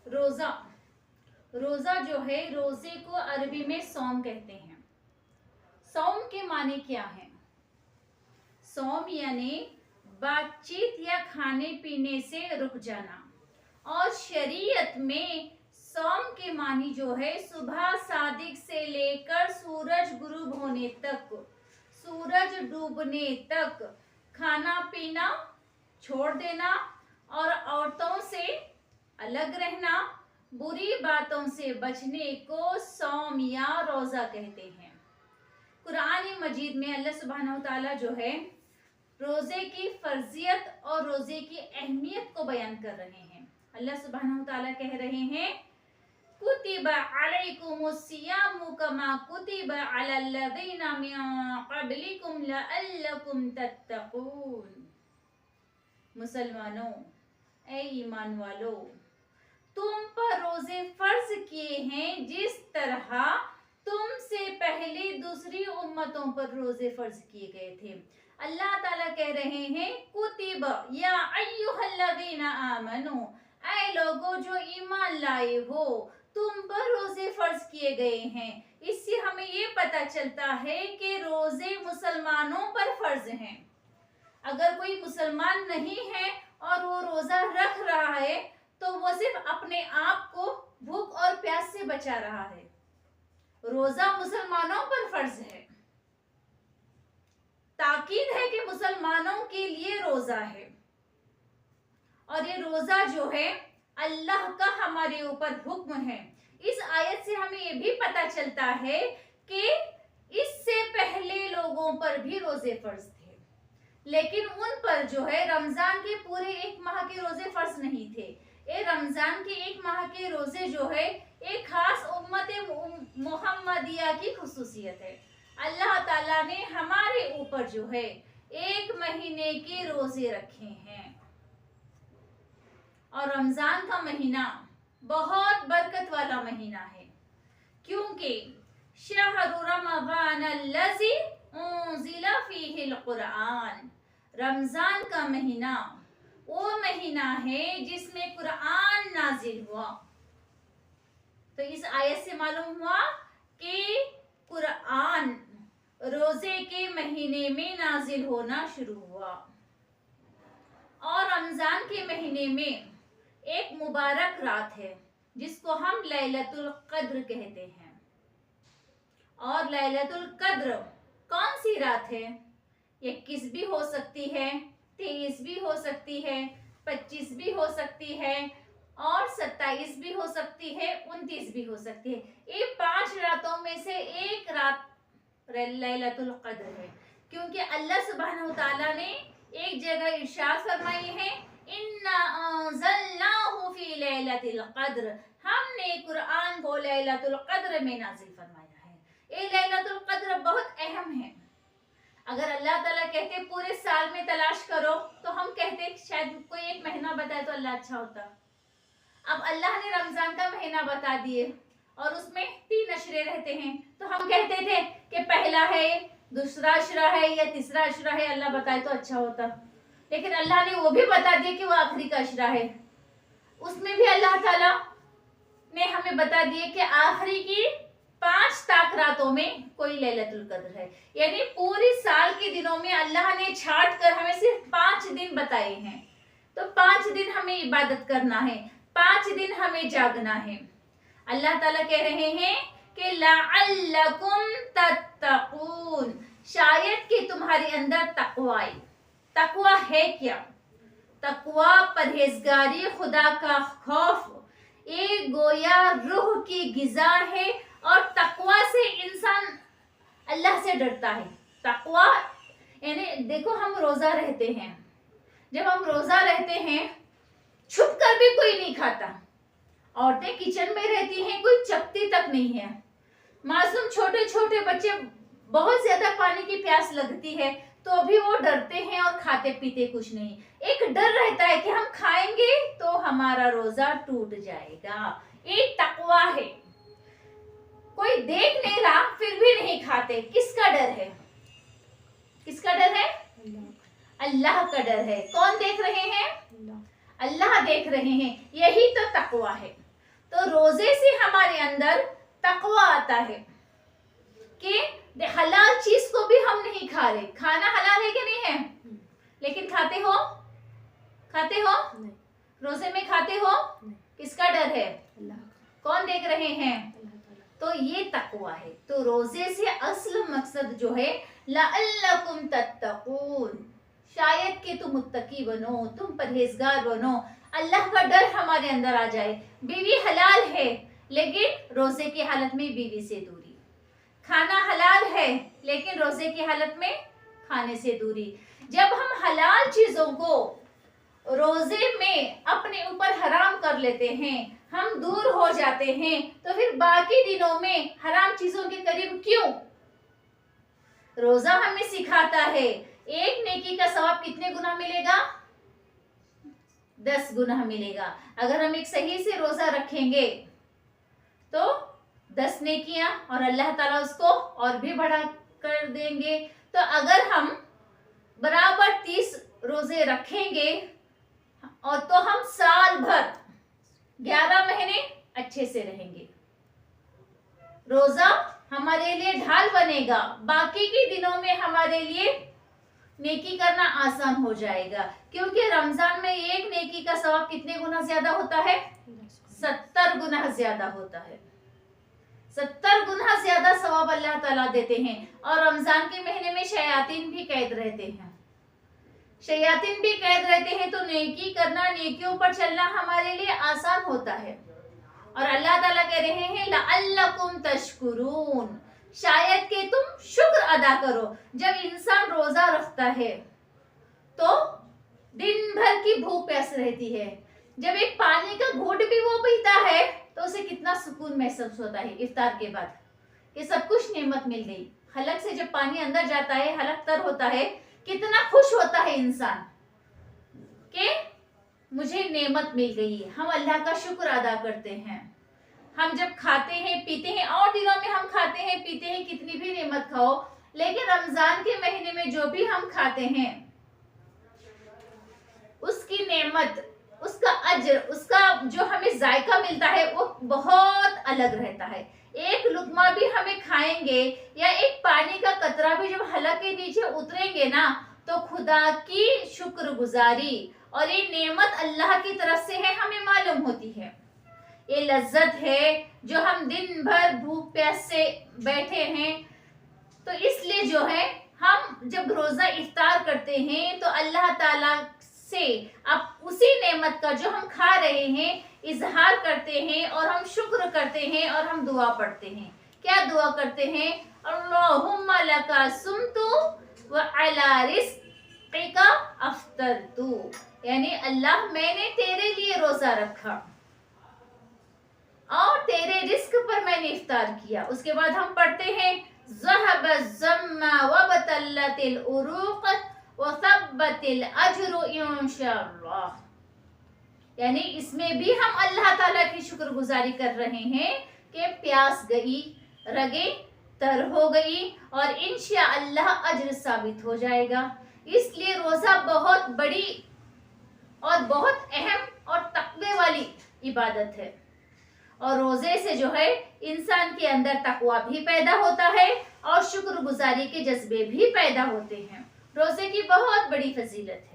रोजा रोजा जो है, रोजे को अरबी में सौम कहते हैं। सौम के माने क्या है? सौम यानी बातचीत या खाने पीने से रुक जाना। और शरीयत में सौम के मानी जो है, सुबह सादिक से लेकर सूरज गुरूब होने तक, सूरज डूबने तक खाना पीना छोड़ देना और औरतों से अलग रहना, बुरी बातों से बचने को सौम या रोजा कहते हैं। कुरान मजीद में अल्लाह सुब्हानहू तआला जो है रोजे की फर्जियत और रोजे की अहमियत को बयान कर रहे हैं। अल्लाह सुब्हानहू तआला कह रहे हैं, कुतिबा अलैकुमुस्सियामु कमा कुतिबा अलल्लज़ीना मिन क़ब्लिकुम लअल्लकुम तत्तक़ून। मुसलमानों, ए ईमान वालों, तुम पर रोजे फर्ज किए हैं जिस तरह तुमसे पहले दूसरी उम्मतों पर रोजे फर्ज किए गए थे। अल्लाह ताला कह रहे हैं, कुतिब या अय्युहल्लज़ीना आमनू, ऐ लोगों जो ईमान लाए हो, तुम पर रोजे फर्ज किए गए हैं। इससे हमें ये पता चलता है कि रोजे मुसलमानों पर फर्ज हैं। अगर कोई मुसलमान नहीं है और वो रोजा रख रहा है तो वो सिर्फ अपने आप को भूख और प्यास से बचा रहा है। रोजा मुसलमानों पर फर्ज है। ताकीद है कि मुसलमानों के लिए रोजा है और ये रोजा जो है अल्लाह का हमारे ऊपर हुक्म है। इस आयत से हमें ये भी पता चलता है कि इससे पहले लोगों पर भी रोजे फर्ज थे, लेकिन उन पर जो है रमजान के पूरे एक माह के रोजे फर्ज नहीं थे। ये रमजान के एक माह के रोजे जो है एक खास उम्मत मोहम्मदिया की खुसूसियत है। अल्लाह ताला ने हमारे ऊपर जो है एक महीने के रोजे रखे हैं और रमजान का महीना बहुत बरकत वाला महीना है, क्योंकि शहरु रमज़ान अल्लज़ी उन्ज़िला फ़ीहिल क़ुरआन, रमजान का महीना वो महीना है जिसमें कुरान नाजिल हुआ। तो इस आयत से मालूम हुआ कि कुरान रोजे के महीने में नाजिल होना शुरू हुआ। और रमजान के महीने में एक मुबारक रात है जिसको हम लैलतुल क़द्र कहते हैं। और लैलतुल क़द्र कौन सी रात है? 21 भी हो सकती है, 23 भी हो सकती है, 25 भी हो सकती है और 27 भी हो सकती है, 29 भी हो सकती है। ये 5 रातों में से एक रात लैलतुल क़द्र है, क्योंकि अल्लाह सुब्हानहू तआला ने एक जगह इरशाद फरमाई है, इन्ना अंज़लनाहु फ़ी लैलतिल क़द्र, हमने कुरान को लैलतुल क़द्र में नाज़िल फरमाया है। ये लैलतुल क़द्र बहुत अहम है। अगर अल्लाह ताला कहते पूरे साल में तलाश करो तो हम कहते शायद कोई एक महीना बताए तो अल्लाह अच्छा होता। अब अल्लाह ने रमजान का महीना बता दिए और उसमें 3 अशरे रहते हैं, तो हम कहते थे कि पहला है, दूसरा अशरा है या तीसरा अशरा है, अल्लाह बताए तो अच्छा होता। लेकिन अल्लाह ने वो भी बता दिया कि वो आखिरी का अशरा है। उसमें भी अल्लाह ताला ने हमें बता दिया कि आखिरी की 5 ताक रातों में कोई लैलतुल क़द्र है। यानी पूरी साल के दिनों में अल्लाह ने छांट कर हमें सिर्फ 5 दिन बताए हैं। तो 5 दिन हमें इबादत करना है, 5 दिन हमें जागना है। अल्लाह ताला कह रहे हैं कि लअल्लकुम तत्तक़ून, शायद कि तुम्हारे अंदर तक़वा आए। तक़वा है क्या? तक़वा परहेजगारी, खुदा का खौफ, एक गोया रूह की ग़िज़ा है और तक़वा से इंसान अल्लाह से डरता है। तक़वा यानी देखो, हम रोज़ा रहते हैं, जब हम रोज़ा रहते हैं छुप कर भी कोई नहीं खाता। औरतें किचन में रहती हैं, कोई चपती तक नहीं है। मासूम छोटे छोटे बच्चे, बहुत ज्यादा पानी की प्यास लगती है तो भी वो डरते हैं और खाते पीते कुछ नहीं। एक डर रहता है कि हम खाएंगे तो हमारा रोजा टूट जाएगा। ये तक़वा है। कोई देख नहीं रहा फिर भी नहीं खाते, किसका डर है? किसका डर है? अल्लाह का डर है। कौन देख रहे हैं? अल्लाह देख रहे हैं। यही तो तक़वा है। تو روزے سے ہمارے اندر تقوی آتا ہے کہ حلال چیز کو بھی ہم نہیں کھا رہے. کھانا حلال ہے کہ نہیں ہے؟ لیکن کھاتے ہو روزے میں کھاتے ہو؟ کس کا ڈر ہے؟ کون دیکھ رہے ہیں؟ تو یہ تقوی ہے. تو روزے سے اصل مقصد جو ہے لعلکم تتقون، شاید کہ تم متقی بنو، تم پرہیزگار بنو، اللہ کا ڈر ہمارے اندر آ جائے. بیوی حلال ہے لیکن روزے کی حالت میں بیوی سے دوری. کھانا حلال ہے لیکن روزے کی حالت میں کھانے سے دوری. جب ہم حلال چیزوں کو روزے میں اپنے اوپر حرام کر لیتے ہیں، ہم دور ہو جاتے ہیں، تو پھر باقی دنوں میں حرام چیزوں کے قریب کیوں؟ روزہ ہمیں سکھاتا ہے ایک نیکی کا ثواب کتنے گنا ملے گا؟ 10 گنا ملے گا. اگر ہم ایک صحیح سے روزہ رکھیں گے تو 10 نیکیاں، اور اللہ تعالیٰ اس کو اور بھی بڑھا کر دیں گے. تو اگر ہم برابر 30 روزے رکھیں گے اور تو ہم سال بھر 11 مہینے اچھے سے رہیں گے. روزہ ہمارے لیے ڈھال بنے گا، باقی کے دنوں میں ہمارے لیے نیکی کرنا آسان ہو جائے گا. کیونکہ رمضان میں ایک نیکی کا ثواب کتنے گنا زیادہ ہوتا ہے؟ 70 گنا زیادہ ہوتا ہے. 70 گنا زیادہ ثواب اللہ تعالیٰ دیتے ہیں. اور رمضان کے مہینے میں شیاطین بھی قید رہتے ہیں. تو نیکی کرنا، نیکیوں پر چلنا ہمارے لیے آسان ہوتا ہے. اور اللہ تعالیٰ کہہ رہے ہیں لعلکم تشکرون، شاید کہ تم شکر ادا کرو. جب انسان روزہ رکھتا ہے تو دن بھر کی بھوک پیاس رہتی ہے، جب ایک پانی کا گھونٹ بھی وہ پیتا ہے تو اسے کتنا سکون محسوس ہوتا ہے افطار کے بعد، کہ سب کچھ نعمت مل گئی. حلق سے جب پانی اندر جاتا ہے، حلق تر ہوتا ہے، کتنا خوش ہوتا ہے انسان کہ مجھے نعمت مل گئی. ہم اللہ کا شکر ادا کرتے ہیں. ہم جب کھاتے ہیں پیتے ہیں، اور دنوں میں ہم کھاتے ہیں پیتے ہیں، کتنی بھی نعمت کھاؤ، لیکن رمضان کے مہینے میں جو بھی ہم کھاتے ہیں اس کی نعمت، اس کا اجر، اس کا جو ہمیں ذائقہ ملتا ہے وہ بہت الگ رہتا ہے. ایک لقمہ بھی ہمیں کھائیں گے یا ایک پانی کا قطرہ بھی جب حلق کے نیچے اتریں گے نا، تو خدا کی شکر گزاری اور یہ نعمت اللہ کی طرف سے ہے ہمیں معلوم ہوتی ہے. یہ لذت ہے جو ہم دن بھر بھوک پیاس سے بیٹھے ہیں. تو اس لیے جو ہے ہم جب روزہ افطار کرتے ہیں تو اللہ تعالیٰ سے اب اسی نعمت کا جو ہم کھا رہے ہیں اظہار کرتے ہیں، اور ہم شکر کرتے ہیں، اور ہم دعا پڑھتے ہیں. کیا دعا کرتے ہیں؟ اللہم لکا سمتو وعلی رزقک افطرتو، یعنی اللہ میں نے تیرے لیے روزہ رکھا اور تیرے رزق پر میں نے افطار کیا. اس کے بعد ہم پڑھتے ہیں ذہب الظما وبطلت العروق وثبت الاجر انشاءاللہ، یعنی اس میں بھی ہم اللہ تعالیٰ کی شکر گزاری کر رہے ہیں کہ پیاس گئی، رگیں تر ہو گئی، اور انشاءاللہ اجر ثابت ہو جائے گا. اس لیے روزہ بہت بڑی اور بہت اہم اور تقوی والی عبادت ہے. اور روزے سے جو ہے انسان کے اندر تقوی بھی پیدا ہوتا ہے اور شکر گزاری کے جذبے بھی پیدا ہوتے ہیں. روزے کی بہت بڑی فضیلت ہے.